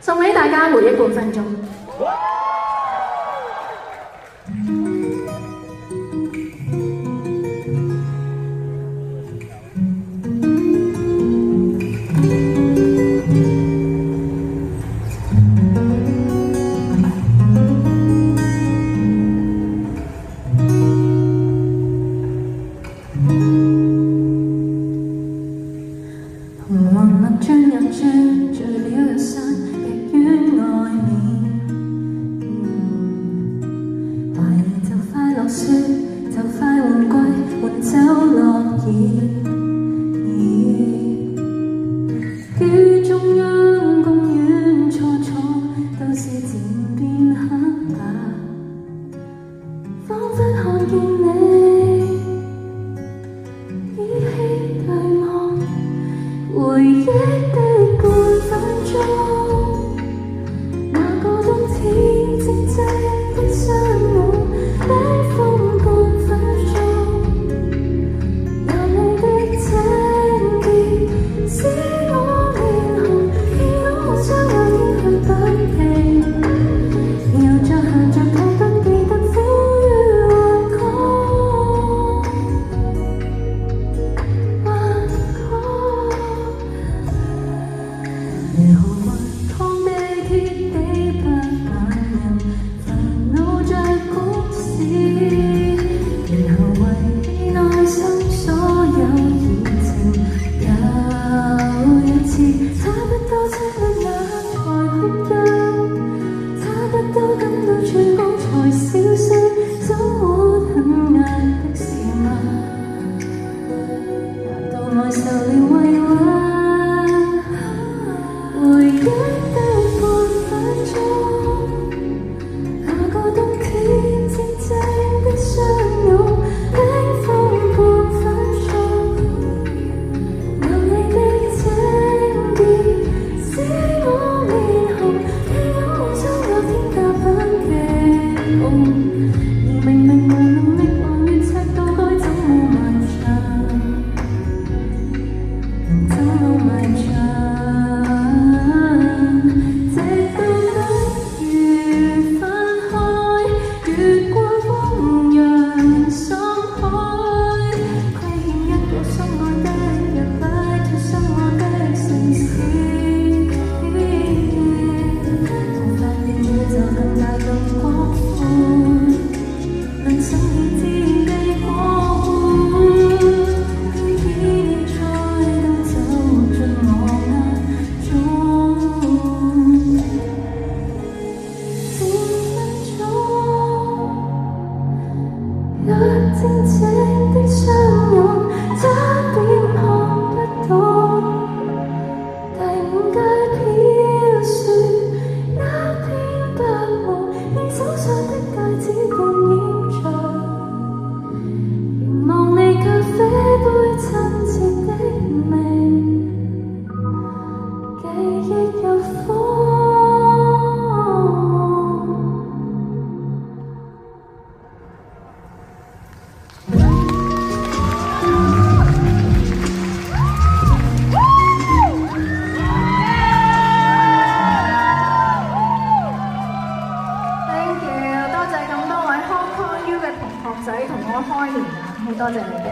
送俾大家回憶半分鐘。就快換季，換走落葉。於中央公園錯錯，都市漸變黑白，彷彿看見你依稀對望，回憶的半分鐘，那個冬天靜靜的相擁。靜靜的相擁，差點看不到第五街飄雪那片白霧，你手上的戒指半掩着，凝望你咖啡杯親切的味，記憶有風。同學仔同我開年啊，好多謝你哋。